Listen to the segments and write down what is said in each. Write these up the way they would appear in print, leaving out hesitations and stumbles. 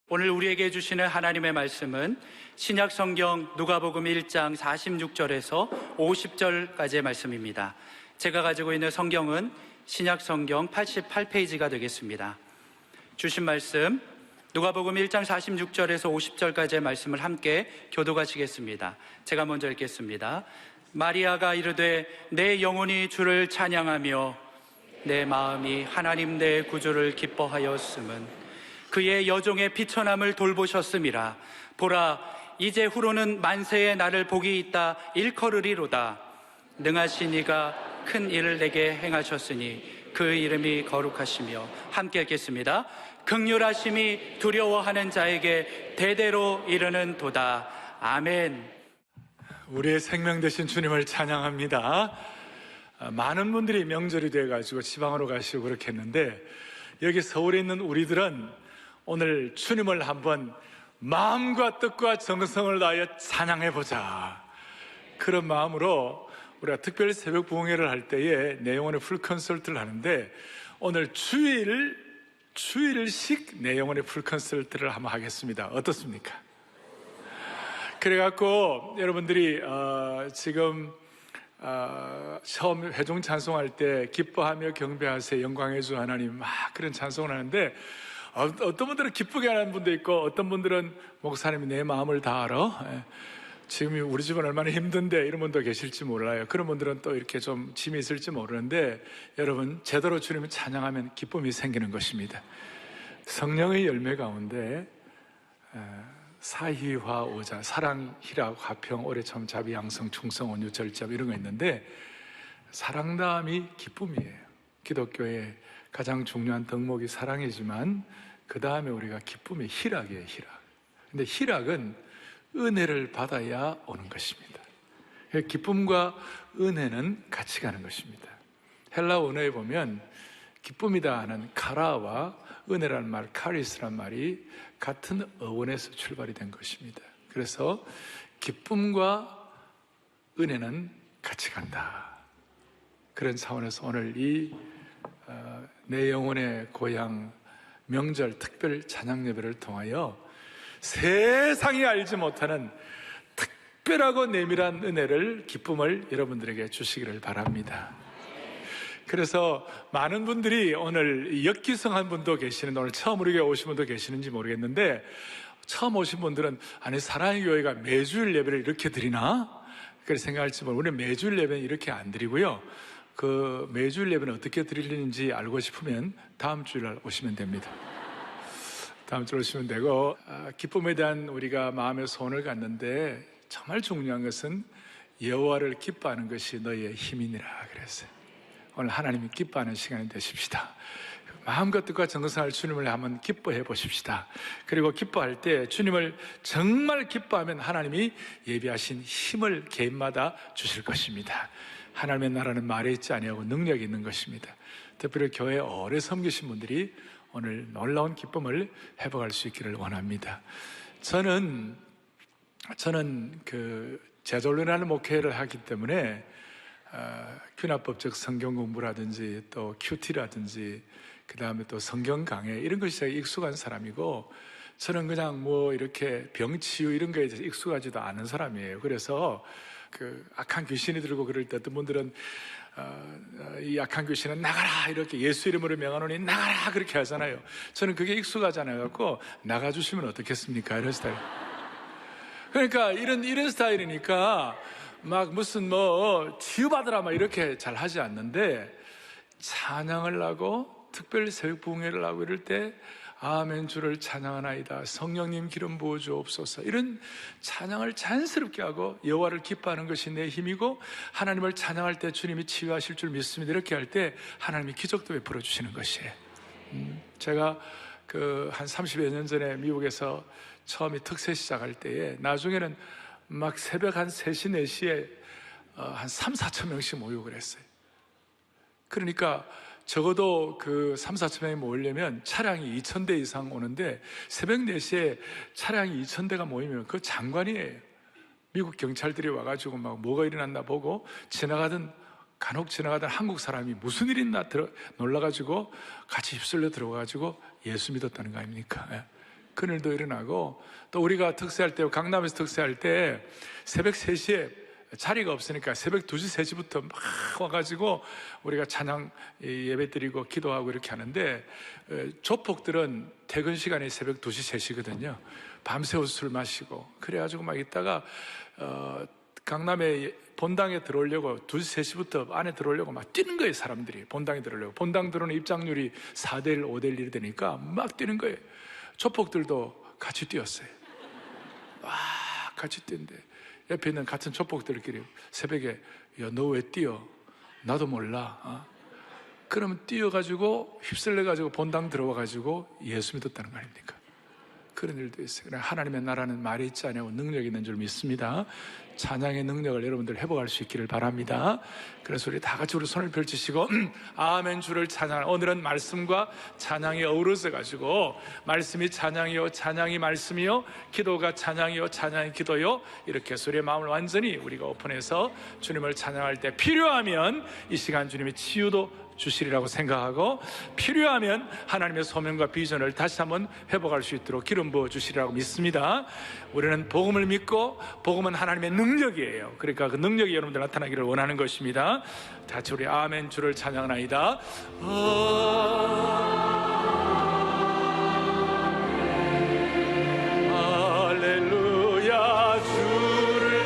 오늘 우리에게 주시는 하나님의 말씀은 신약 성경 누가복음 1장 46절에서 50절까지의 말씀입니다. 제가 가지고 있는 성경은 신약 성경 88페이지가 되겠습니다. 주신 말씀 누가복음 1장 46절에서 50절까지의 말씀을 함께 교독하시겠습니다. 제가 먼저 읽겠습니다. 마리아가 이르되 내 영혼이 주를 찬양하며 내 마음이 하나님 내 구주를 기뻐하였음은 그의 여종의 비천함을 돌보셨음이라. 보라, 이제 후로는 만세의 나를 복이 있다 일컬으리로다. 능하신 이가 큰 일을 내게 행하셨으니 그 이름이 거룩하시며. 함께 읽겠습니다. 긍휼하심이 두려워하는 자에게 대대로 이르는 도다. 아멘. 우리의 생명 되신 주님을 찬양합니다. 많은 분들이 명절이 돼가지고 지방으로 가시고 그렇게 했는데, 여기 서울에 있는 우리들은 오늘 주님을 한번 마음과 뜻과 정성을 다하여 찬양해보자, 그런 마음으로 우리가 특별히 새벽 부흥회를 할 때에 내 영혼의 풀 컨설트를 하는데, 오늘 주일씩 내 영혼의 풀 컨설트를 한번 하겠습니다. 어떻습니까? 그래갖고 여러분들이 지금 처음 회중 찬송할 때 기뻐하며 경배하세 영광의 주 하나님, 막 그런 찬송을 하는데, 어떤 분들은 기쁘게 하는 분도 있고, 어떤 분들은 목사님이 내 마음을 다 알아, 지금 우리 집은 얼마나 힘든데, 이런 분도 계실지 몰라요. 그런 분들은 또 이렇게 좀 짐이 있을지 모르는데, 여러분 제대로 주님을 찬양하면 기쁨이 생기는 것입니다. 성령의 열매 가운데 사희화 오자, 사랑, 희락, 화평, 오래 참, 자비, 양성, 충성, 온유, 절잡, 이런 거 있는데, 사랑 다음이 기쁨이에요. 기독교의 가장 중요한 덕목이 사랑이지만 그 다음에 우리가 기쁨이 희락이에요. 희락. 근데 희락은 은혜를 받아야 오는 것입니다. 기쁨과 은혜는 같이 가는 것입니다. 헬라 원어에 보면 기쁨이다 하는 카라와 은혜라는 말, 카리스란 말이 같은 어원에서 출발이 된 것입니다. 그래서 기쁨과 은혜는 같이 간다, 그런 차원에서 오늘 이 내 영혼의 고향 명절 특별 찬양 예배를 통하여 세상이 알지 못하는 특별하고 내밀한 은혜를, 기쁨을 여러분들에게 주시기를 바랍니다. 그래서 많은 분들이 오늘 역기성한 분도 계시는데, 오늘 처음 우리 교회 오신 분도 계시는지 모르겠는데, 처음 오신 분들은 아니, 사랑의 교회가 매주일 예배를 이렇게 드리나? 그렇게 생각할지 모르고, 우리는 매주일 예배는 이렇게 안 드리고요, 그 매주일 예배는 어떻게 드리는지 알고 싶으면 다음 주일 오시면 됩니다. 다음 주에 오시면 되고, 기쁨에 대한 우리가 마음의 소원을 갖는데, 정말 중요한 것은 여호와를 기뻐하는 것이 너희의 힘이니라 그랬어요. 오늘 하나님이 기뻐하는 시간이 되십시다. 마음과 뜻과 정성을 주님을 한번 기뻐해 보십시다. 그리고 기뻐할 때 주님을 정말 기뻐하면 하나님이 예비하신 힘을 개인마다 주실 것입니다. 하나님의 나라는 말에 있지 아니하고 능력이 있는 것입니다. 특별히 교회에 오래 섬기신 분들이 오늘 놀라운 기쁨을 회복할 수 있기를 원합니다. 저는 그 제졸로라는 목회를 하기 때문에 큐나법적 성경 공부라든지 또 큐티라든지 그 다음에 또 성경 강해, 이런 것이 익숙한 사람이고, 저는 그냥 뭐 이렇게 병치유 이런 거에 대해서 익숙하지도 않은 사람이에요. 그래서 그 악한 귀신이 들고 그럴 때 어떤 분들은 이 악한 귀신은 나가라, 이렇게 예수 이름으로 명하노니 나가라, 그렇게 하잖아요. 저는 그게 익숙하지 않아갖고 나가주시면 어떻겠습니까, 이런 스타일. 그러니까 이런 스타일이니까 막 무슨 뭐 치유받으라 막 이렇게 잘 하지 않는데, 찬양을 하고 특별히 새벽 부흥회를 하고 이럴 때 아멘 주를 찬양하나이다, 성령님 기름 부어 주옵소서, 이런 찬양을 자연스럽게 하고 여호와를 기뻐하는 것이 내 힘이고, 하나님을 찬양할 때 주님이 치유하실 줄 믿습니다, 이렇게 할 때 하나님이 기적도 베풀어 주시는 것이에요. 제가 한 30여 년 전에 미국에서 처음에 특세 시작할 때에, 나중에는 막 새벽 한 3시, 4시에 한 3, 4천 명씩 모이고 그랬어요. 그러니까 적어도 그 3, 4천 명이 모이려면 차량이 2,000대 이상 오는데, 새벽 4시에 차량이 2,000대가 모이면 그 장관이에요. 미국 경찰들이 와가지고 막 뭐가 일어났나 보고, 간혹 지나가던 한국 사람이 무슨 일이 있나 놀라가지고 같이 휩쓸려 들어가가지고 예수 믿었다는 거 아닙니까? 그늘도 일어나고, 또 우리가 특세할 때, 강남에서 특세할 때 새벽 3시에 자리가 없으니까 새벽 2시, 3시부터 막 와가지고 우리가 찬양 예배 드리고 기도하고 이렇게 하는데, 조폭들은 퇴근 시간이 새벽 2시, 3시거든요. 밤새워 술 마시고 그래가지고 막 있다가 강남에 본당에 들어오려고 2시, 3시부터 안에 들어오려고 막 뛰는 거예요. 사람들이 본당에 들어오려고. 본당 들어오는 입장률이 4대1, 5대1 이렇게 되니까 막 뛰는 거예요. 조폭들도 같이 뛰었어요. 막 같이 뛰는데 옆에 있는 같은 조폭들끼리 새벽에, 야, 너 왜 뛰어? 나도 몰라. 그러면 뛰어가지고 휩쓸려가지고 본당 들어와가지고 예수 믿었다는 거 아닙니까? 그런 일도 있어요. 하나님의 나라는 말이 있지 않냐고 능력이 있는 줄 믿습니다. 찬양의 능력을 여러분들 회복할 수 있기를 바랍니다. 그래서 우리 다 같이 우리 손을 펼치시고 아멘 주를 찬양. 오늘은 말씀과 찬양이 어우러져 가지고, 말씀이 찬양이요, 찬양이 말씀이요, 기도가 찬양이요, 찬양이 기도요, 이렇게 해서 우리의 마음을 완전히 우리가 오픈해서 주님을 찬양할 때 필요하면 이 시간 주님이 치유도 주시리라고 생각하고, 필요하면 하나님의 소명과 비전을 다시 한번 회복할 수 있도록 기름 부어 주시리라고 믿습니다. 우리는 복음을 믿고, 복음은 하나님의 능력이에요. 그러니까 그 능력이 여러분들 나타나기를 원하는 것입니다. 같이 우리 아멘 주를 찬양하나이다. 할렐루야 주를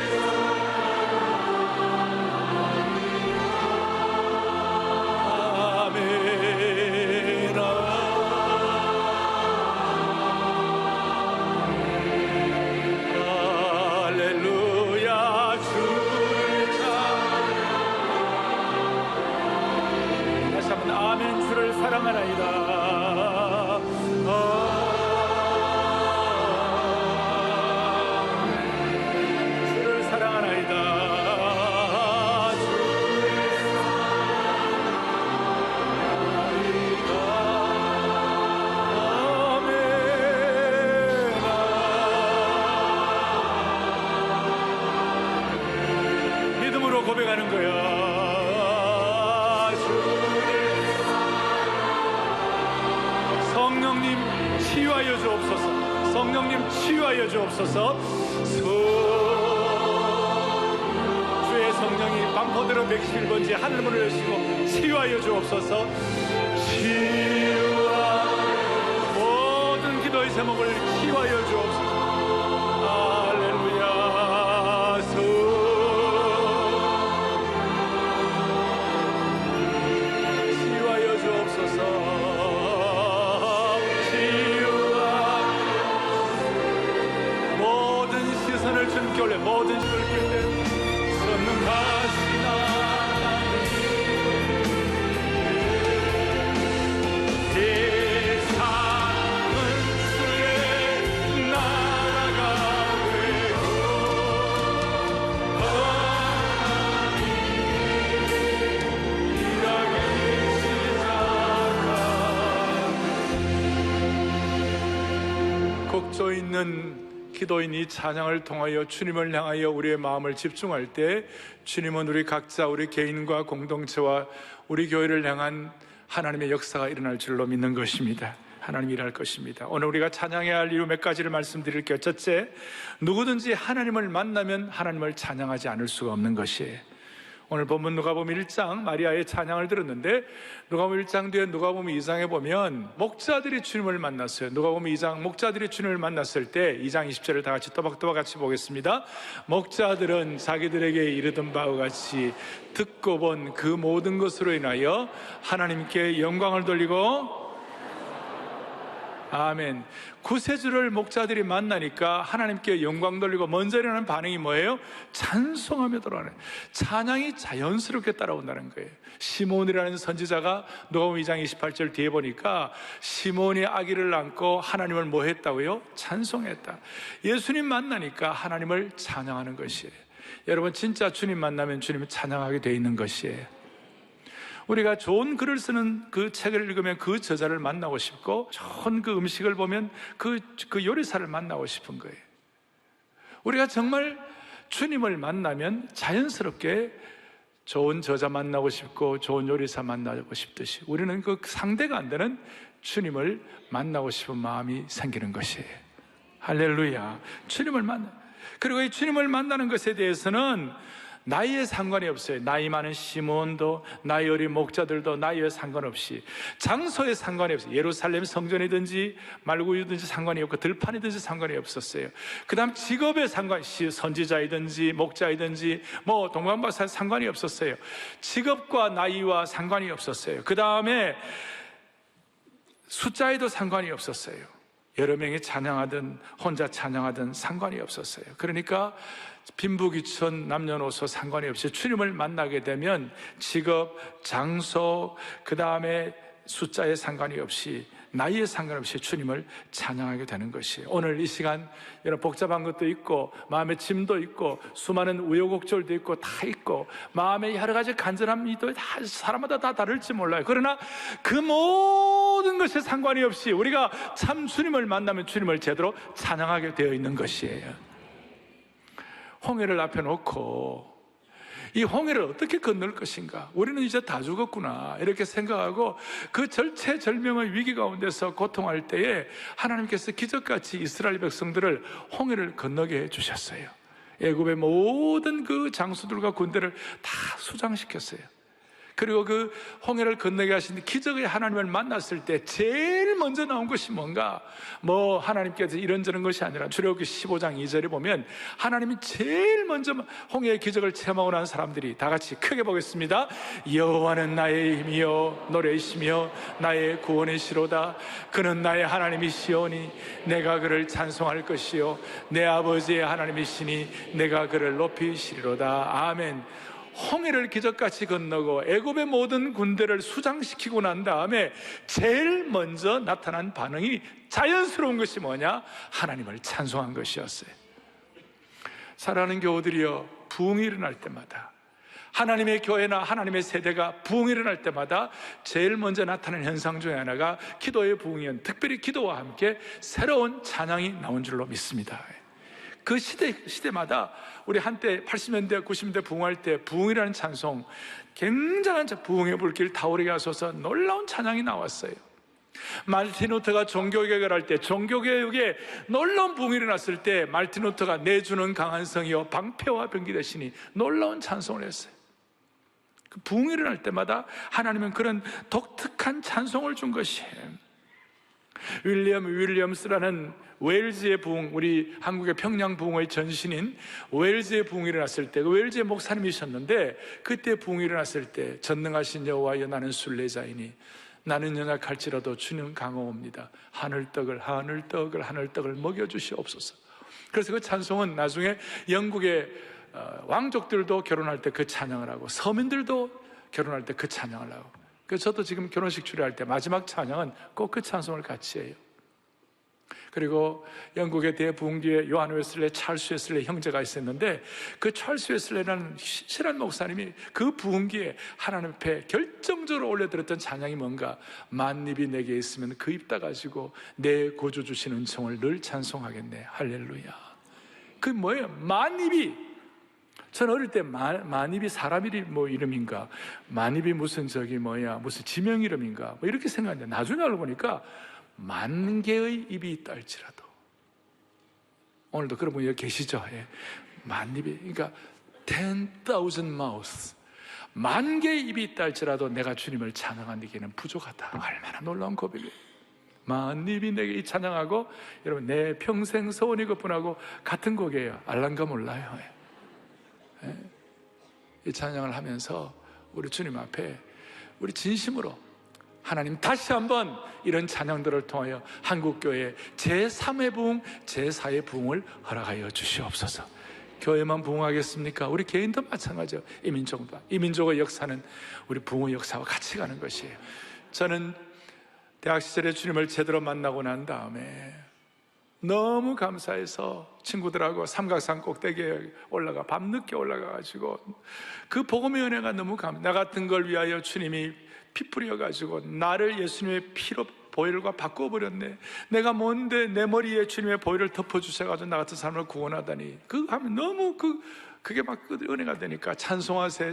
고백하는 거야. 성령님 치유하여 주옵소서. 성령님 치유하여 주옵소서. 주의 성령이 반포대로 111번지 하늘문을 여시고 치유하여 주옵소서. 치유하여 모든 기도의 제목을 치유하여 주옵소서. 모든 것을 선능하시나 세상은 주의 나라가 되고 하나님 일하기 시작하니. 곡조 있는 기도인 이 찬양을 통하여 주님을 향하여 우리의 마음을 집중할 때, 주님은 우리 각자, 우리 개인과 공동체와 우리 교회를 향한 하나님의 역사가 일어날 줄로 믿는 것입니다. 하나님이 일할 것입니다. 오늘 우리가 찬양해야 할 이유 몇 가지를 말씀드릴게요. 첫째, 누구든지 하나님을 만나면 하나님을 찬양하지 않을 수가 없는 것이에요. 오늘 본문 누가복음 1장 마리아의 찬양을 들었는데, 누가복음 1장 뒤에 누가복음 2장에 보면 목자들이 주님을 만났어요. 누가복음 2장 목자들이 주님을 만났을 때 2장 20절을 다 같이 또박또박 같이 보겠습니다. 목자들은 자기들에게 이르던 바와 같이 듣고 본 그 모든 것으로 인하여 하나님께 영광을 돌리고, 아멘. 구세주를 목자들이 만나니까 하나님께 영광 돌리고 먼저 일어나는 반응이 뭐예요? 찬송하며 돌아가는, 찬양이 자연스럽게 따라온다는 거예요. 시몬이라는 선지자가 누가복음 2장 28절 뒤에 보니까 시몬이 아기를 안고 하나님을 뭐 했다고요? 찬송했다. 예수님 만나니까 하나님을 찬양하는 것이에요. 여러분, 진짜 주님 만나면 주님을 찬양하게 돼 있는 것이에요. 우리가 좋은 글을 쓰는 그 책을 읽으면 그 저자를 만나고 싶고, 좋은 그 음식을 보면 그 요리사를 만나고 싶은 거예요. 우리가 정말 주님을 만나면 자연스럽게 좋은 저자 만나고 싶고 좋은 요리사 만나고 싶듯이 우리는 그 상대가 안 되는 주님을 만나고 싶은 마음이 생기는 것이에요. 할렐루야. 주님을 만나. 그리고 이 주님을 만나는 것에 대해서는 나이에 상관이 없어요. 나이 많은 시몬도, 나이 어린 목자들도 나이에 상관없이, 장소에 상관이 없어요. 예루살렘 성전이든지 말구유든지 상관이 없고 들판이든지 상관이 없었어요. 그 다음 직업에 상관이, 선지자이든지 목자이든지 뭐 동방박사 상관이 없었어요. 직업과 나이와 상관이 없었어요. 그 다음에 숫자에도 상관이 없었어요. 여러 명이 찬양하든 혼자 찬양하든 상관이 없었어요. 그러니까 빈부귀천 남녀노소 상관이 없이 주님을 만나게 되면 직업, 장소, 그 다음에 숫자에 상관이 없이, 나이에 상관없이 주님을 찬양하게 되는 것이에요. 오늘 이 시간 여러 복잡한 것도 있고 마음의 짐도 있고 수많은 우여곡절도 있고 다 있고 마음에 여러 가지 간절함이도 다 사람마다 다 다를지 몰라요. 그러나 그 모든 것에 상관이 없이 우리가 참 주님을 만나면 주님을 제대로 찬양하게 되어 있는 것이에요. 홍해를 앞에 놓고 이 홍해를 어떻게 건널 것인가? 우리는 이제 다 죽었구나 이렇게 생각하고 그 절체절명의 위기 가운데서 고통할 때에 하나님께서 기적같이 이스라엘 백성들을 홍해를 건너게 해주셨어요. 애굽의 모든 그 장수들과 군대를 다 수장시켰어요. 그리고 그 홍해를 건너게 하신 기적의 하나님을 만났을 때 제일 먼저 나온 것이 뭔가? 뭐 하나님께서 이런저런 것이 아니라 출애굽기 15장 2절에 보면 하나님이 제일 먼저 홍해의 기적을 체험하고 난 사람들이 다 같이 크게 보겠습니다. 여호와는 나의 힘이요 노래이시며 나의 구원이시로다. 그는 나의 하나님이시오니 내가 그를 찬송할 것이요 내 아버지의 하나님이시니 내가 그를 높이시리로다. 아멘. 홍해를 기적같이 건너고 애굽의 모든 군대를 수장시키고 난 다음에 제일 먼저 나타난 반응이 자연스러운 것이 뭐냐? 하나님을 찬송한 것이었어요. 사랑하는 교우들이여, 부흥이 일어날 때마다, 하나님의 교회나 하나님의 세대가 부흥이 일어날 때마다 제일 먼저 나타나는 현상 중에 하나가 기도의 부흥이었는데, 특별히 기도와 함께 새로운 찬양이 나온 줄로 믿습니다. 그 시대마다 우리 한때 80년대 90년대 부흥할 때 부흥이라는 찬송, 굉장한 부흥의 불길 타오르게 하소서 놀라운 찬양이 나왔어요. 말틴 루터가 종교개혁을 할 때, 종교개혁에 놀라운 부흥이 일어났을 때 말틴 루터가 내주는 강한 성이요 방패와 병기 되시니 놀라운 찬송을 했어요. 그 부흥이 일어날 때마다 하나님은 그런 독특한 찬송을 준 것이에요. 윌리엄 윌리엄스라는 웨일즈의 부흥, 우리 한국의 평양 부흥의 전신인 웨일즈의 부흥이 일어났을 때, 그 웨일즈의 목사님이셨는데 그때 부흥이 일어났을 때 전능하신 여호와여 나는 순례자이니 나는 연약할지라도 주는 강호옵니다. 하늘떡을 먹여주시옵소서. 그래서 그 찬송은 나중에 영국의 왕족들도 결혼할 때 그 찬양을 하고 서민들도 결혼할 때 그 찬양을 하고, 그래서 저도 지금 결혼식 주례할 때 마지막 찬양은 꼭 그 찬송을 같이 해요. 그리고 영국의 대부흥기에 요한 웨슬레, 찰스 웨슬레 형제가 있었는데 그 찰스 웨슬레라는 실한 목사님이 그 부흥기에 하나님 앞에 결정적으로 올려드렸던 찬양이 뭔가? 만입이 내게 있으면 그 입 닫아가지고 내 구주 주신 은총을 늘 찬송하겠네. 할렐루야. 그게 뭐예요? 만입이. 저는 어릴 때 만입이 사람 이름인가? 만입이 무슨 무슨 지명 이름인가? 뭐 이렇게 생각했는데 나중에 알고 보니까 만 개의 입이 있다 할지라도, 오늘도 그런 분이 여기 계시죠? 예. 만 입이, 그러니까 10,000 mouths, 만 개의 입이 있다 할지라도 내가 주님을 찬양하기에는 부족하다. 얼마나 놀라운 고백이에요. 만 입이 내게 이 찬양하고, 여러분 내 평생 소원이 그뿐하고 같은 곡이에요. 알란가 몰라요. 예. 이 찬양을 하면서 우리 주님 앞에 우리 진심으로 하나님 다시 한번 이런 찬양들을 통하여 한국교회 제3의 부흥, 제4의 부흥을 허락하여 주시옵소서. 교회만 부흥하겠습니까? 우리 개인도 마찬가지예요. 이 민족의 역사는 우리 부흥의 역사와 같이 가는 것이에요. 저는 대학 시절에 주님을 제대로 만나고 난 다음에 너무 감사해서 친구들하고 삼각산 꼭대기에 밤늦게 올라가가지고 그 복음의 은혜가 너무 나 같은 걸 위하여 주님이 피 뿌려가지고 나를 예수님의 피로 보혈과 바꿔버렸네. 내가 뭔데 내 머리에 주님의 보혈을 덮어주셔가지고 나 같은 사람을 구원하다니. 그거 하면 너무 그게 막 은혜가 되니까 찬송하세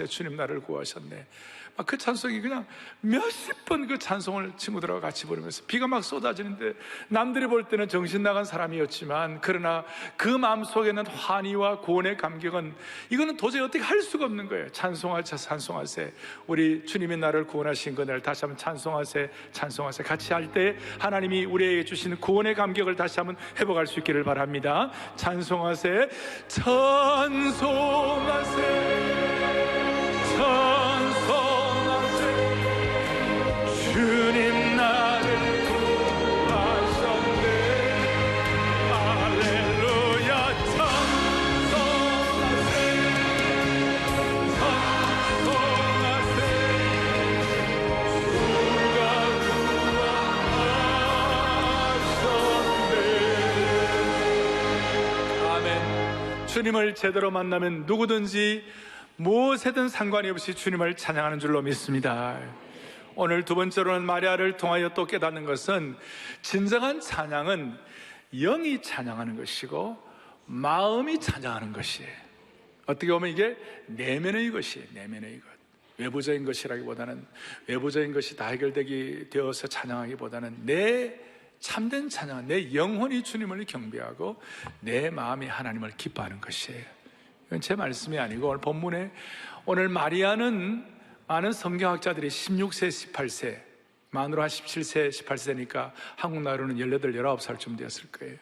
주님 나를 구하셨네. 그 찬송이 그냥 몇십 번 그 찬송을 친구들하고 같이 부르면서 비가 막 쏟아지는데 남들이 볼 때는 정신 나간 사람이었지만 그러나 그 마음속에는 환희와 구원의 감격은 이거는 도저히 어떻게 할 수가 없는 거예요. 찬송하세 찬송하세, 우리 주님이 나를 구원하신 그날 다시 한번 찬송하세 찬송하세 같이 할 때 하나님이 우리에게 주시는 구원의 감격을 다시 한번 회복할 수 있기를 바랍니다. 찬송하세 찬송하세 찬송하세 주님 나를 구하셨네 할렐루야 찬송하세 찬송하세 주가 구하셨네. 아멘. 주님을 제대로 만나면 누구든지 무엇에든 상관이 없이 주님을 찬양하는 줄로 믿습니다. 오늘 두 번째로는 마리아를 통하여 또 깨닫는 것은 진정한 찬양은 영이 찬양하는 것이고 마음이 찬양하는 것이에요. 어떻게 보면 이게 내면의 것이에요. 내면의 것. 외부적인 것이라기보다는 외부적인 것이 다 해결되기 되어서 찬양하기보다는 내 참된 찬양, 내 영혼이 주님을 경배하고 내 마음이 하나님을 기뻐하는 것이에요. 이건 제 말씀이 아니고 오늘 본문에 오늘 마리아는 많은 성경학자들이 16세, 18세, 만으로 한 17세, 18세니까 한국 나이로는 18, 19살쯤 되었을 거예요.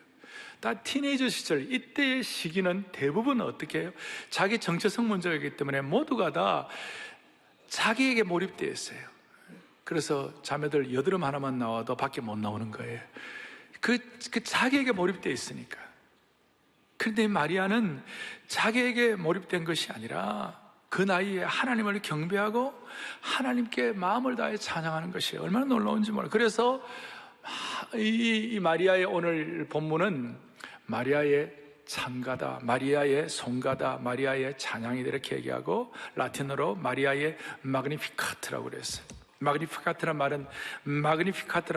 다 티네이저 시절, 이때의 시기는 대부분 어떻게 해요? 자기 정체성 문제이기 때문에 모두가 다 자기에게 몰입되어 있어요. 그래서 자매들 여드름 하나만 나와도 밖에 못 나오는 거예요. 그 자기에게 몰입되어 있으니까. 그런데 마리아는 자기에게 몰입된 것이 아니라 그 나이에 하나님을 경배하고 하나님께 마음을 다해 찬양하는 것이 얼마나 놀라운지 몰라요. 그래서 이 마리아의 오늘 본문은 마리아의 찬가다, 마리아의 송가다, 마리아의 찬양이 이렇게 얘기하고 라틴어로 마리아의 마그니피카트라고 그랬어요. 마그니피카트란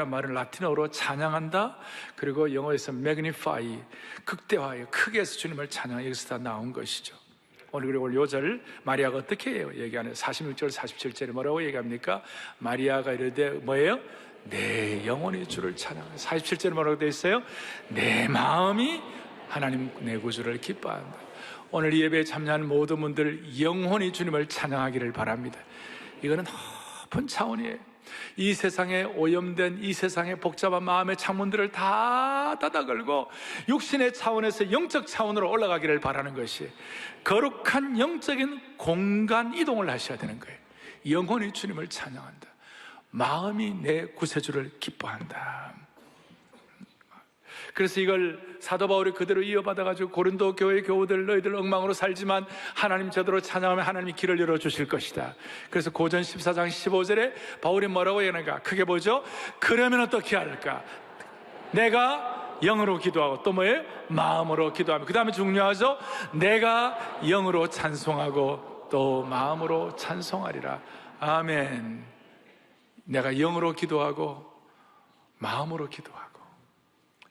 말은 라틴어로 찬양한다. 그리고 영어에서 magnify, 극대화해요. 크게 해서 주님을 찬양, 여기서 다 나온 것이죠. 오늘 그리고 요절 마리아가 어떻게 해요? 얘기하는 46절, 47절에 뭐라고 얘기합니까? 마리아가 이르되 뭐예요? 내 영혼이 주를 찬양한다. 47절에 뭐라고 되어 있어요? 내 마음이 하나님 내 구주를 기뻐한다. 오늘 이 예배에 참여하는 모든 분들 영혼이 주님을 찬양하기를 바랍니다. 이거는 높은 차원이에요. 이 세상에 오염된 이 세상의 복잡한 마음의 창문들을 다 닫아 걸고 육신의 차원에서 영적 차원으로 올라가기를 바라는 것이 거룩한 영적인 공간 이동을 하셔야 되는 거예요. 영혼이 주님을 찬양한다. 마음이 내 구세주를 기뻐한다. 그래서 이걸 사도 바울이 그대로 이어받아가지고 고린도 교회 교우들 너희들 엉망으로 살지만 하나님 제대로 찬양하면 하나님이 길을 열어주실 것이다. 그래서 고전 14장 15절에 바울이 뭐라고 얘기하는가? 크게 보죠. 그러면 어떻게 할까? 내가 영으로 기도하고 또 뭐예요? 마음으로 기도하며 그 다음에 중요하죠. 내가 영으로 찬송하고 또 마음으로 찬송하리라. 아멘. 내가 영으로 기도하고 마음으로 기도하고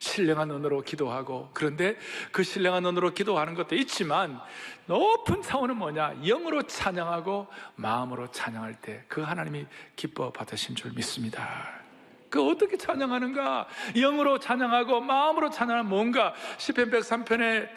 신령한 언어로 기도하고, 그런데 그 신령한 언어로 기도하는 것도 있지만 높은 차원은 뭐냐? 영으로 찬양하고 마음으로 찬양할 때 그 하나님이 기뻐 받으신 줄 믿습니다. 그 어떻게 찬양하는가? 영으로 찬양하고 마음으로 찬양하는 뭔가? 시편 103편에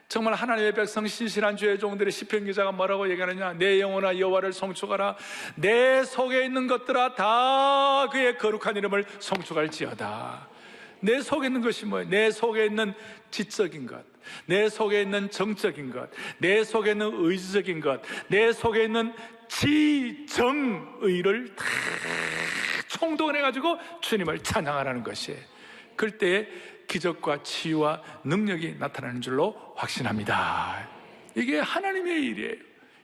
정말 하나님의 백성 신실한 주의 종들의 시편 기자가 뭐라고 얘기하느냐? 내 영혼아 여호와를 송축하라. 내 속에 있는 것들아 다 그의 거룩한 이름을 송축할지어다. 내 속에 있는 것이 뭐예요? 내 속에 있는 지적인 것, 내 속에 있는 정적인 것, 내 속에 있는 의지적인 것, 내 속에 있는 지정의를 다 총동원해가지고 주님을 찬양하라는 것이에요. 그럴 때 기적과 치유와 능력이 나타나는 줄로 확신합니다. 이게 하나님의 일이에요.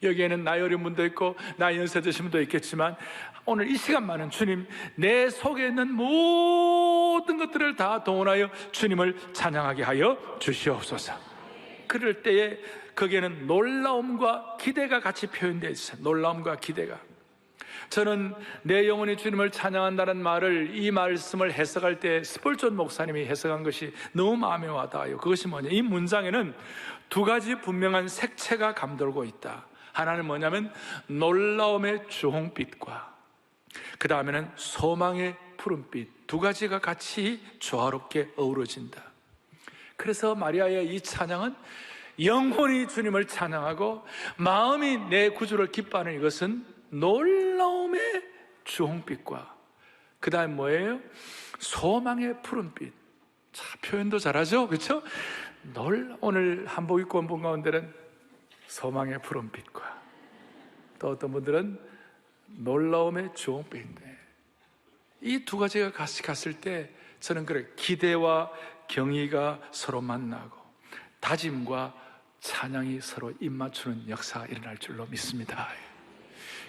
여기에는 나이 어린 분도 있고 나이 연세 드신 분도 있겠지만 오늘 이 시간만은 주님 내 속에 있는 모든 것들을 다 동원하여 주님을 찬양하게 하여 주시옵소서. 그럴 때에 거기에는 놀라움과 기대가 같이 표현되어 있어요. 놀라움과 기대가. 저는 내 영혼이 주님을 찬양한다는 말을, 이 말씀을 해석할 때 스폴전 목사님이 해석한 것이 너무 마음에 와닿아요. 그것이 뭐냐? 이 문장에는 두 가지 분명한 색채가 감돌고 있다. 하나는 뭐냐면 놀라움의 주홍빛과 그 다음에는 소망의 푸른빛, 두 가지가 같이 조화롭게 어우러진다. 그래서 마리아의 이 찬양은 영혼이 주님을 찬양하고 마음이 내 구주를 기뻐하는 이것은 놀라움의 주홍빛과 그 다음 뭐예요? 소망의 푸른빛. 자, 표현도 잘하죠? 그렇죠? 오늘 한복 입고 온 분 가운데는 소망의 푸른빛과 또 어떤 분들은 놀라움의 주홍빛인데 이 두 가지가 같이 갔을 때 저는 그래, 기대와 경의가 서로 만나고 다짐과 찬양이 서로 입맞추는 역사가 일어날 줄로 믿습니다.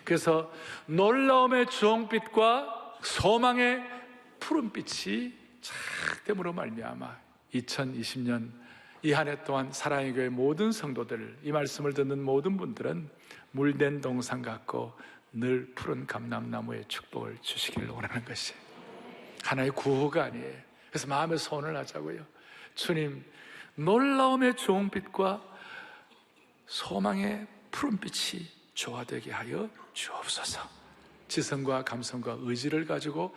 그래서 놀라움의 주홍빛과 소망의 푸른빛이 착됨으로 말미암아 2020년 이 한 해 동안 사랑의 교회 모든 성도들, 이 말씀을 듣는 모든 분들은 물된 동산 같고 늘 푸른 감람나무의 축복을 주시기를 원하는 것이 하나의 구호가 아니에요. 그래서 마음의 소원을 하자고요. 주님, 놀라움의 주홍빛과 소망의 푸른빛이 조화되게 하여 주옵소서. 지성과 감성과 의지를 가지고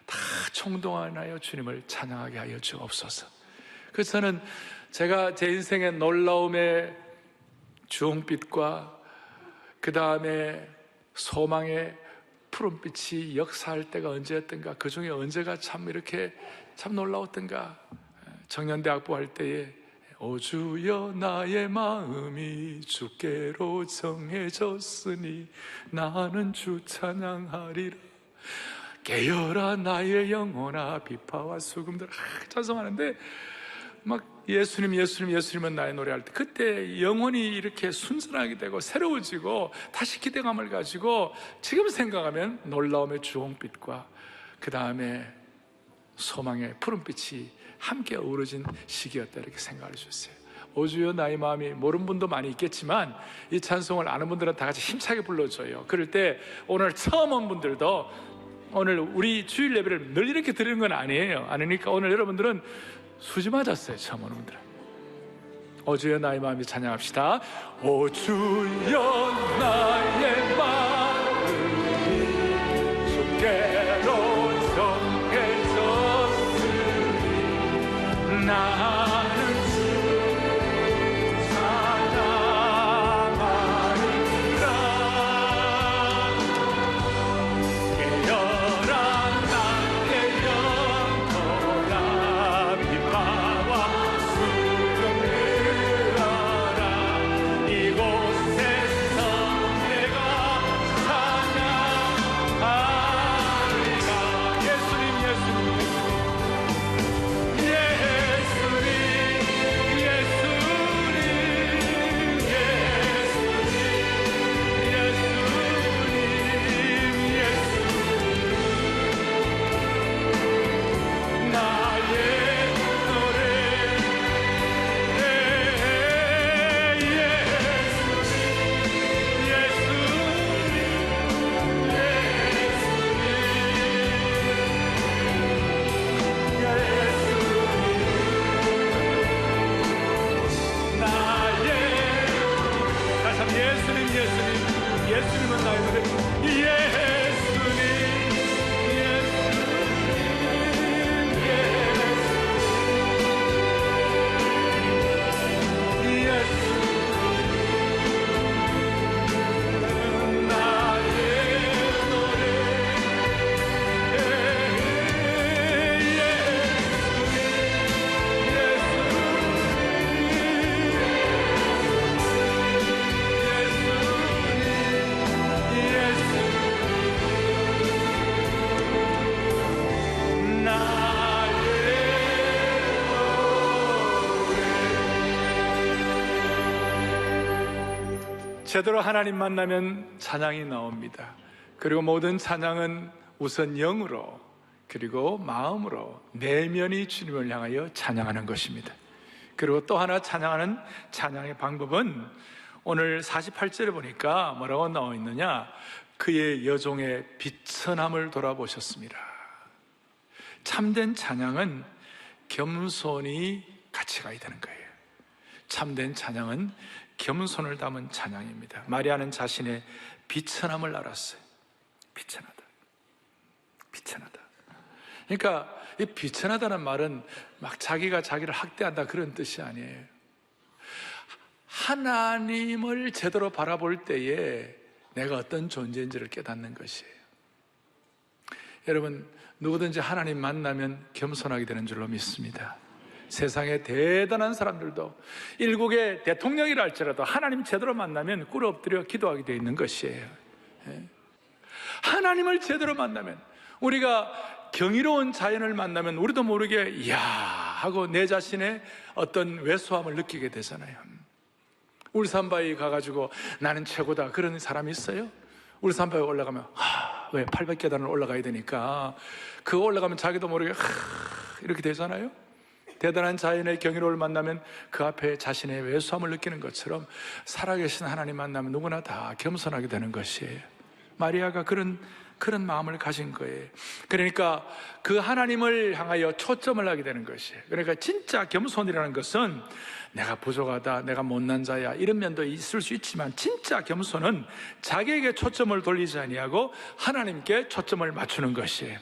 다 총동원하여 주님을 찬양하게 하여 주옵소서. 그래서 저는 제가 제 인생의 놀라움의 주홍빛과 그 다음에 소망의 푸른빛이 역사할 때가 언제였던가, 그 중에 언제가 참 이렇게 참 놀라웠던가. 청년대학부 할 때에 오 주여 나의 마음이 주께로 정해졌으니 나는 주 찬양하리라. 깨어라 나의 영혼아 비파와 수금들 찬송하는데 막 예수님은 나의 노래할 때 그때 영혼이 이렇게 순전하게 되고 새로워지고 다시 기대감을 가지고 지금 생각하면 놀라움의 주홍빛과 그 다음에 소망의 푸른빛이 함께 어우러진 시기였다 이렇게 생각할 수 있어요. 오 주여 나의 마음이, 모르는 분도 많이 있겠지만 이 찬송을 아는 분들은 다 같이 힘차게 불러줘요. 그럴 때 오늘 처음 온 분들도 오늘 우리 주일 예배를 늘 이렇게 드리는 건 아니에요. 아니니까 오늘 여러분들은 수지 맞았어요. 처음 오는 분들은. 오 주여 나의 마음이 찬양합시다. 오 주여 나의 마음이 주께로 정해졌으니 나는 주 찬양하리라. 깨어라 나의 영혼아 비파와 수금들어라. 이곳에서 내가 찬양하리라. 예수님 예수님은 나의 노래. 제대로 하나님 만나면 찬양이 나옵니다. 그리고 모든 찬양은 우선 영으로 그리고 마음으로 내면이 주님을 향하여 찬양하는 것입니다. 그리고 또 하나 찬양하는 찬양의 방법은 오늘 48절에 보니까 뭐라고 나와 있느냐, 그의 여종의 비천함을 돌아보셨습니다. 참된 찬양은 겸손이 같이 가야 되는 거예요. 참된 찬양은 겸손을 담은 찬양입니다. 마리아는 자신의 비천함을 알았어요. 비천하다. 그러니까 이 비천하다는 말은 막 자기가 자기를 학대한다 그런 뜻이 아니에요. 하나님을 제대로 바라볼 때에 내가 어떤 존재인지를 깨닫는 것이에요. 여러분, 누구든지 하나님 만나면 겸손하게 되는 줄로 믿습니다. 세상의 대단한 사람들도 일국의 대통령이라 할지라도 하나님 제대로 만나면 꿇어 엎드려 기도하게 되어 있는 것이에요. 하나님을 제대로 만나면, 우리가 경이로운 자연을 만나면 우리도 모르게 이야 하고 내 자신의 어떤 왜소함을 느끼게 되잖아요. 울산바위 가가지고 나는 최고다 그런 사람이 있어요? 울산바위 올라가면 왜 800계단을 올라가야 되니까 그거 올라가면 자기도 모르게 이렇게 되잖아요. 대단한 자연의 경이로움을 만나면 그 앞에 자신의 왜소함을 느끼는 것처럼 살아계신 하나님 만나면 누구나 다 겸손하게 되는 것이에요. 마리아가 그런 마음을 가진 거예요. 그러니까 그 하나님을 향하여 초점을 하게 되는 것이에요. 그러니까 진짜 겸손이라는 것은 내가 부족하다, 내가 못난 자야 이런 면도 있을 수 있지만, 진짜 겸손은 자기에게 초점을 돌리지 아니하고 하나님께 초점을 맞추는 것이에요.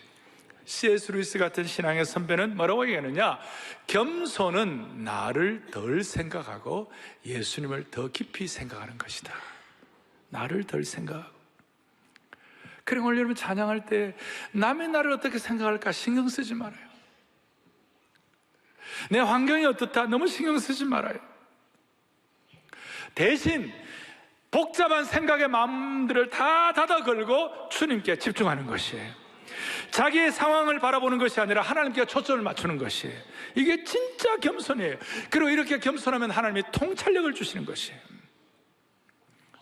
C.S. 루이스 같은 신앙의 선배는 뭐라고 얘기하느냐, 겸손은 나를 덜 생각하고 예수님을 더 깊이 생각하는 것이다. 나를 덜 생각하고. 그리고 오늘 여러분 찬양할 때 남의 나를 어떻게 생각할까 신경 쓰지 말아요. 내 환경이 어떻다 너무 신경 쓰지 말아요. 대신 복잡한 생각의 마음들을 다 닫아 걸고 주님께 집중하는 것이에요. 자기의 상황을 바라보는 것이 아니라 하나님께 초점을 맞추는 것이에요. 이게 진짜 겸손이에요. 그리고 이렇게 겸손하면 하나님이 통찰력을 주시는 것이에요.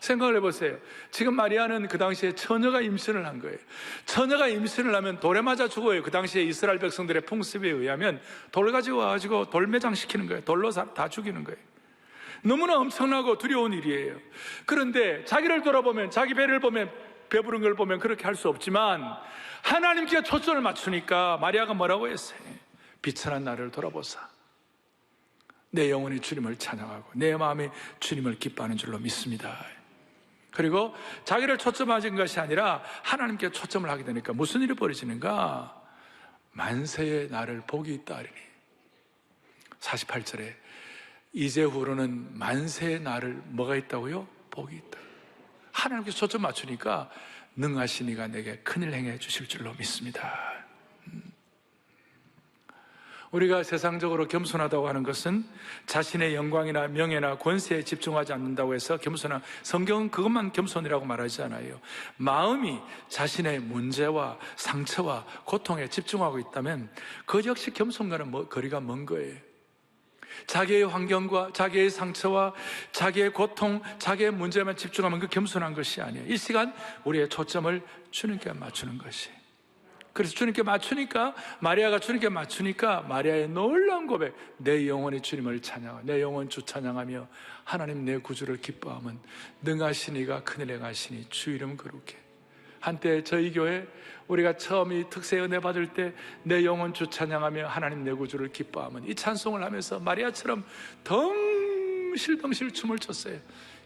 생각을 해보세요. 지금 마리아는 그 당시에 처녀가 임신을 한 거예요. 처녀가 임신을 하면 돌에 맞아 죽어요. 그 당시에 이스라엘 백성들의 풍습에 의하면 돌 가지고 와가지고 돌매장 시키는 거예요. 돌로 다 죽이는 거예요. 너무나 엄청나고 두려운 일이에요. 그런데 자기를 돌아보면, 자기 배를 보면, 배부른 걸 보면 그렇게 할 수 없지만 하나님께 초점을 맞추니까 마리아가 뭐라고 했어요? 비천한 나를 돌아보사. 내 영혼이 주님을 찬양하고 내 마음이 주님을 기뻐하는 줄로 믿습니다. 그리고 자기를 초점하신 것이 아니라 하나님께 초점을 하게 되니까 무슨 일이 벌어지는가? 만세의 나를 복이 있다 하리니. 48절에 이제후로는 만세의 나를 뭐가 있다고요? 복이 있다. 하나님께 초점 맞추니까 능하신 이가 내게 큰일 행해 주실 줄로 믿습니다. 우리가 세상적으로 겸손하다고 하는 것은 자신의 영광이나 명예나 권세에 집중하지 않는다고 해서 겸손한, 성경은 그것만 겸손이라고 말하지 않아요. 마음이 자신의 문제와 상처와 고통에 집중하고 있다면 그 역시 겸손과는 거리가 먼 거예요. 자기의 환경과 자기의 상처와 자기의 고통, 자기의 문제만 집중하면 그 겸손한 것이 아니에요. 이 시간 우리의 초점을 주님께 맞추는 것이. 그래서 주님께 맞추니까, 마리아가 주님께 맞추니까 마리아의 놀라운 고백, 내 영혼이 주님을 찬양하며 내 영혼 주 찬양하며 하나님 내 구주를 기뻐하면 능하신 이가 큰일 행하시니 주 이름 거룩해. 한때 저희 교회 우리가 처음 이 특세 은혜 받을 때 내 영혼 주 찬양하며 하나님 내 구주를 기뻐하면 이 찬송을 하면서 마리아처럼 덩실덩실 춤을 췄어요.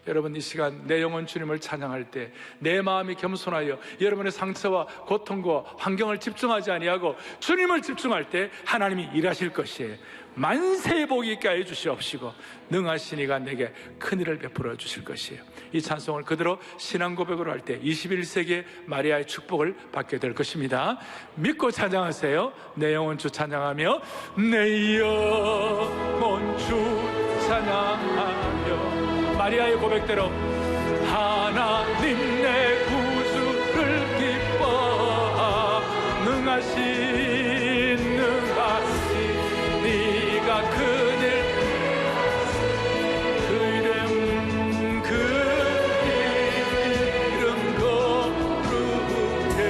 여러분, 이 시간 내 영혼 주님을 찬양할 때 내 마음이 겸손하여 여러분의 상처와 고통과 환경을 집중하지 아니하고 주님을 집중할 때 하나님이 일하실 것이에요. 만세의 복이 있게 해 주시옵시고 능하신 이가 내게 큰일을 베풀어 주실 것이에요. 이 찬송을 그대로 신앙 고백으로 할 때 21세기의 마리아의 축복을 받게 될 것입니다. 믿고 찬양하세요. 내 영혼 주 찬양하며 내 영혼 주 찬양하며, 마리아의 고백대로 하나님 내 구주를 기뻐하 능하신 네가 큰일 그 이름 거룩해.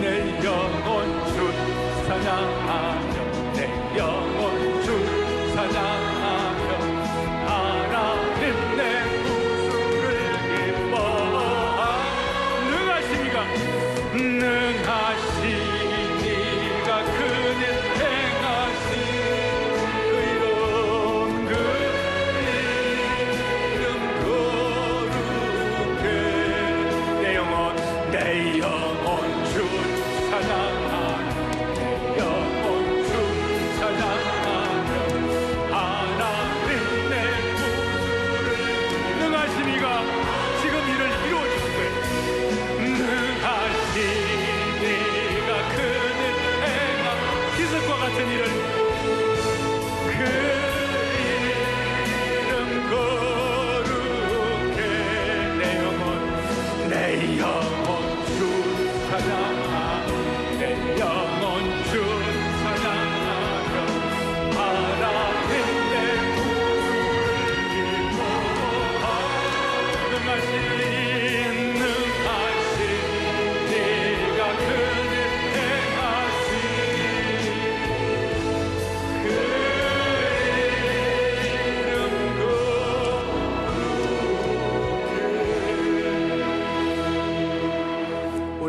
내 영혼 주 찬양하며 내 영혼 주 찬양하며 하나님 내 구주를 기뻐하 능하시니가 능하시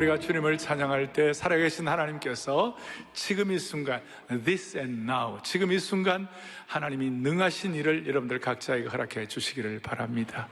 우리가 주님을 찬양할 때 살아계신 하나님께서 지금 이 순간, this and now, 지금 이 순간 하나님이 능하신 일을 여러분들 각자에게 허락해 주시기를 바랍니다.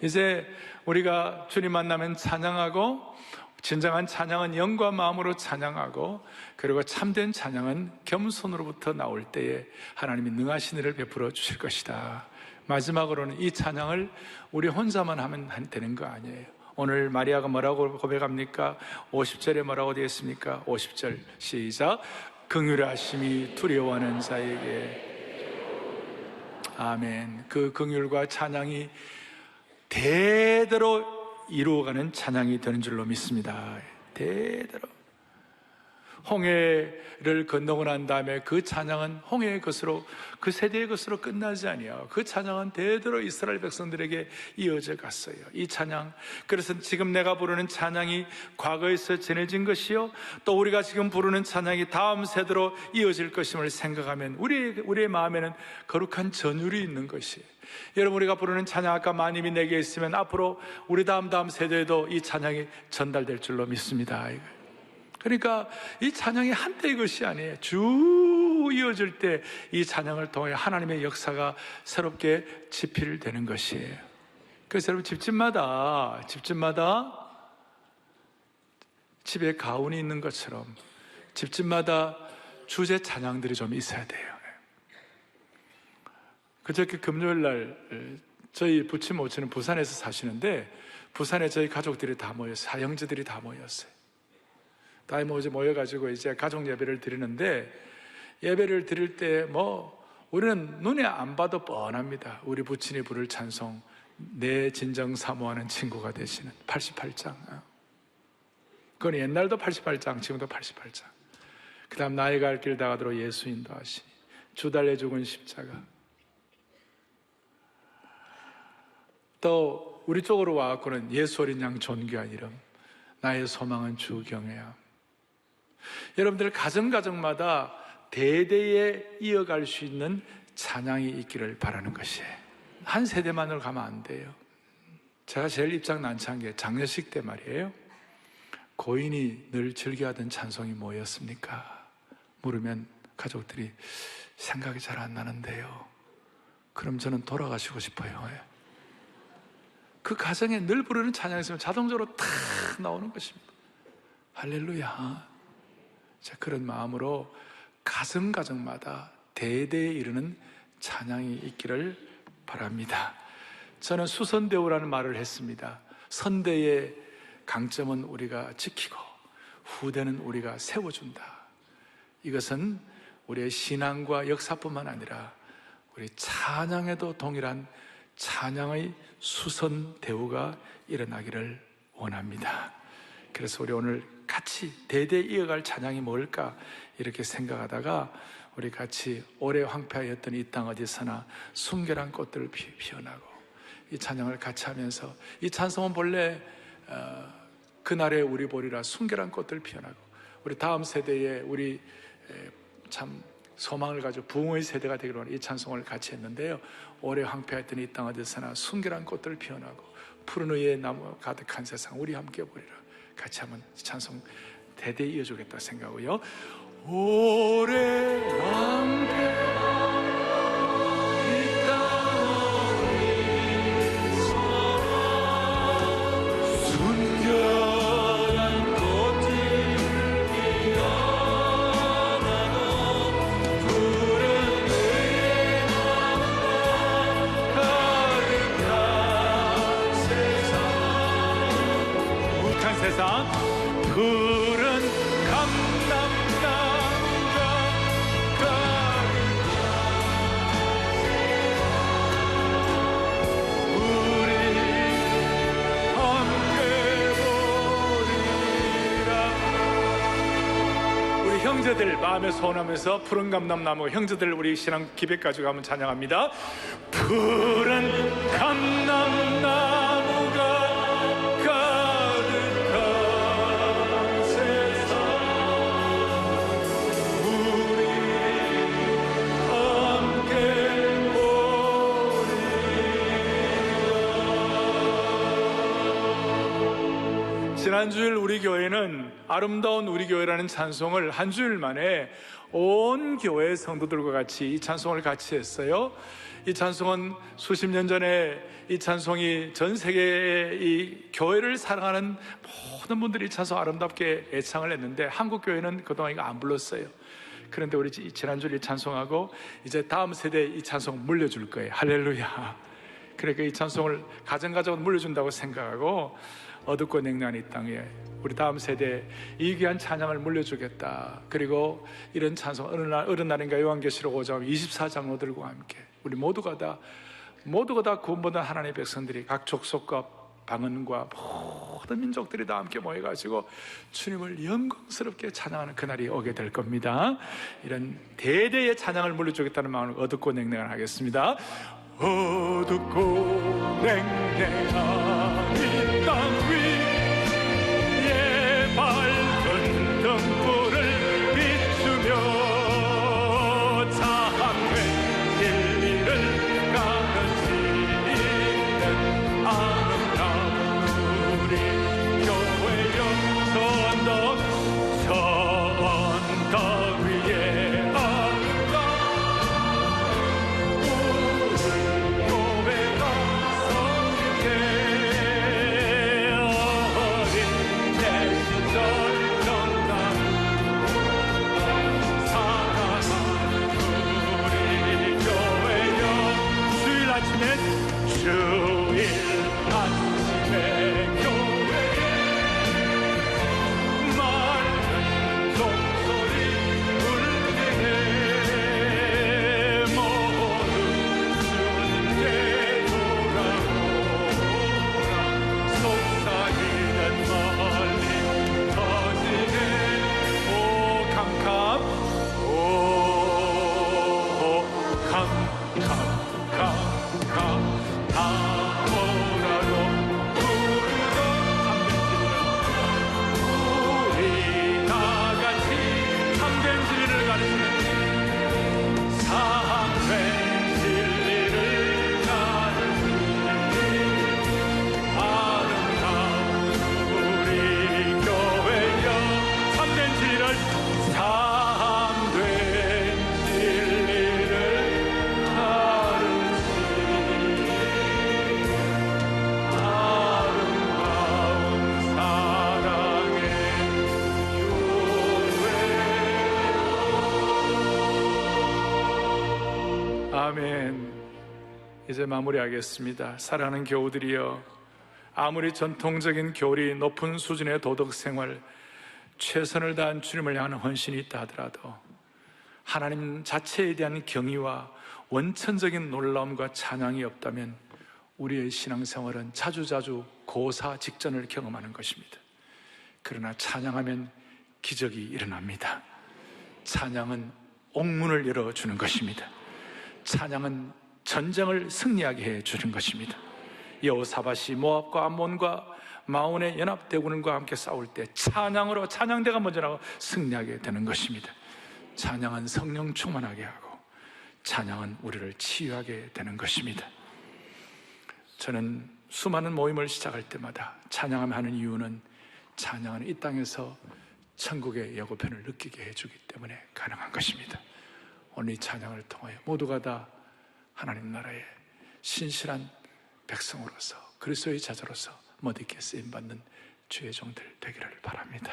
이제 우리가 주님 만나면 찬양하고, 진정한 찬양은 영과 마음으로 찬양하고, 그리고 참된 찬양은 겸손으로부터 나올 때에 하나님이 능하신 일을 베풀어 주실 것이다. 마지막으로는 이 찬양을 우리 혼자만 하면 되는 거 아니에요. 오늘 마리아가 뭐라고 고백합니까? 50절에 뭐라고 되어 있습니까? 50절 시작. 긍휼하심이 두려워하는 자에게. 아멘. 그 긍휼과 찬양이 대대로 이루어가는 찬양이 되는 줄로 믿습니다. 대대로. 홍해를 건너고 난 다음에 그 찬양은 홍해의 것으로, 그 세대의 것으로 끝나지 아니에요. 그 찬양은 대대로 이스라엘 백성들에게 이어져 갔어요. 이 찬양, 그래서 지금 내가 부르는 찬양이 과거에서 전해진 것이요, 또 우리가 지금 부르는 찬양이 다음 세대로 이어질 것임을 생각하면 우리의 마음에는 거룩한 전율이 있는 것이에요. 여러분, 우리가 부르는 찬양 아까 마님이 내게 있으면 앞으로 우리 다음 세대에도 이 찬양이 전달될 줄로 믿습니다. 그러니까 이 찬양이 한때의 것이 아니에요. 쭉 이어질 때 이 찬양을 통해 하나님의 역사가 새롭게 지필되는 것이에요. 그래서 여러분, 집집마다 집에 가훈이 있는 것처럼 집집마다 주제 찬양들이 좀 있어야 돼요. 그저께 금요일 날 저희 부친 모친은 부산에서 사시는데, 부산에 저희 가족들이 다 모였어요. 사형제들이 다 모였어요. 다 모여가지고 이제 가족 예배를 드리는데, 예배를 드릴 때 우리는 눈에 안 봐도 뻔합니다. 우리 부친이 부를 찬송, 내 진정 사모하는 친구가 되시는 88장. 그건 옛날도 88장, 지금도 88장. 그 다음 나의 갈 길 다가도록 예수 인도하시니, 주 달려 죽은 십자가. 또 우리 쪽으로 와갖고는 예수 어린 양 존귀한 이름, 나의 소망은 주 경외함. 여러분들 가정마다 대대에 이어갈 수 있는 찬양이 있기를 바라는 것이에요. 한 세대만으로 가면 안 돼요. 제가 제일 입장 난처한 게 장례식 때 말이에요. 고인이 늘 즐겨하던 찬송이 뭐였습니까? 물으면 가족들이 생각이 잘 안 나는데요. 그럼 저는 돌아가시고 싶어요. 그 가정에 늘 부르는 찬양이 있으면 자동적으로 탁 나오는 것입니다. 할렐루야. 자, 그런 마음으로 가정마다 대대에 이르는 찬양이 있기를 바랍니다. 저는 수선대우라는 말을 했습니다. 선대의 강점은 우리가 지키고 후대는 우리가 세워준다. 이것은 우리의 신앙과 역사뿐만 아니라 우리 찬양에도 동일한 찬양의 수선대우가 일어나기를 원합니다. 그래서 우리 오늘 같이 대대 이어갈 찬양이 뭘까 이렇게 생각하다가 우리 같이 오래 황폐하였던 이 땅 어디서나 순결한 꽃들을 피어나고, 이 찬양을 같이 하면서, 이 찬송은 본래 그날의 우리 보리라 순결한 꽃들 피어나고, 우리 다음 세대에 우리 참 소망을 가지고 부흥의 세대가 되기로 하는 이 찬송을 같이 했는데요. 오래 황폐했던 이 땅 어디서나 순결한 꽃들 피어나고 푸른 의의 나무 가득한 세상 우리 함께 보리라. 같이 한번 찬송 대대 이어주겠다 생각하고요. 오래 황폐 세상 푸른 감람나무가 가득한 우리 함께 보리라. 우리 형제들 마음에 소원하면서 푸른 감람나무, 형제들 우리 신앙 기백 가지고 한번 찬양합니다. 푸른 감람나무가 지난 주일 우리 교회는 아름다운 우리 교회라는 찬송을 한 주일 만에 온 교회 성도들과 같이 이 찬송을 같이 했어요. 이 찬송은 수십 년 전에 이 찬송이 전 세계의 이 교회를 사랑하는 모든 분들이 이 찬송 아름답게 애창을 했는데 한국 교회는 그동안 이거 안 불렀어요. 그런데 우리 지난주에 찬송하고 이제 다음 세대에 이 찬송 물려줄 거예요. 할렐루야. 그러니까 이 찬송을 가정가정으로 물려준다고 생각하고 어둡고 냉랭한 이 땅에 우리 다음 세대에 이 귀한 찬양을 물려주겠다. 그리고 이런 찬송 어느 날인가 요한계시록 5장 24장로들과 함께 우리 모두가 다 구원받은 하나님의 백성들이 각 족속과 방언과 모든 민족들이 다 함께 모여가지고 주님을 영광스럽게 찬양하는 그날이 오게 될 겁니다. 이런 대대의 찬양을 물려주겠다는 마음을 어둡고 냉랭한 하겠습니다. 어둡고 냉랭한 이 땅 위에 밝은 등불을 비추며 참된 진리를 가르치는 아름다운 우리 교회여 저 언덕 위에 주일 아침에 교회에 맑은 종소리 울리네 모두 주님께 돌아오라 속삭이는 멀리 터지네 오 캄캄 오 캄캄 다 오라로 부르던 우리 다 같이 참된 진리를 가르치는 참된 진리를 가르치는 아름다운 우리 교회여 참된 진리를 아멘. 이제 마무리하겠습니다. 사랑하는 교우들이여, 아무리 전통적인 교리, 높은 수준의 도덕 생활, 최선을 다한 주님을 향하는 헌신이 있다 하더라도 하나님 자체에 대한 경의와 원천적인 놀라움과 찬양이 없다면 우리의 신앙생활은 자주자주 고사 직전을 경험하는 것입니다. 그러나 찬양하면 기적이 일어납니다. 찬양은 옥문을 열어주는 것입니다. 찬양은 전쟁을 승리하게 해주는 것입니다. 여호사밧이 모압과 암몬과 마온의 연합대군과 함께 싸울 때 찬양으로 찬양대가 먼저 나가 승리하게 되는 것입니다. 찬양은 성령 충만하게 하고 찬양은 우리를 치유하게 되는 것입니다. 저는 수많은 모임을 시작할 때마다 찬양하며 하는 이유는 찬양은 이 땅에서 천국의 예고편을 느끼게 해주기 때문에 가능한 것입니다. 오늘 이 찬양을 통하여 모두가 다 하나님 나라의 신실한 백성으로서 그리스도의 자녀로서 멋있게 쓰임받는 주의 종들 되기를 바랍니다.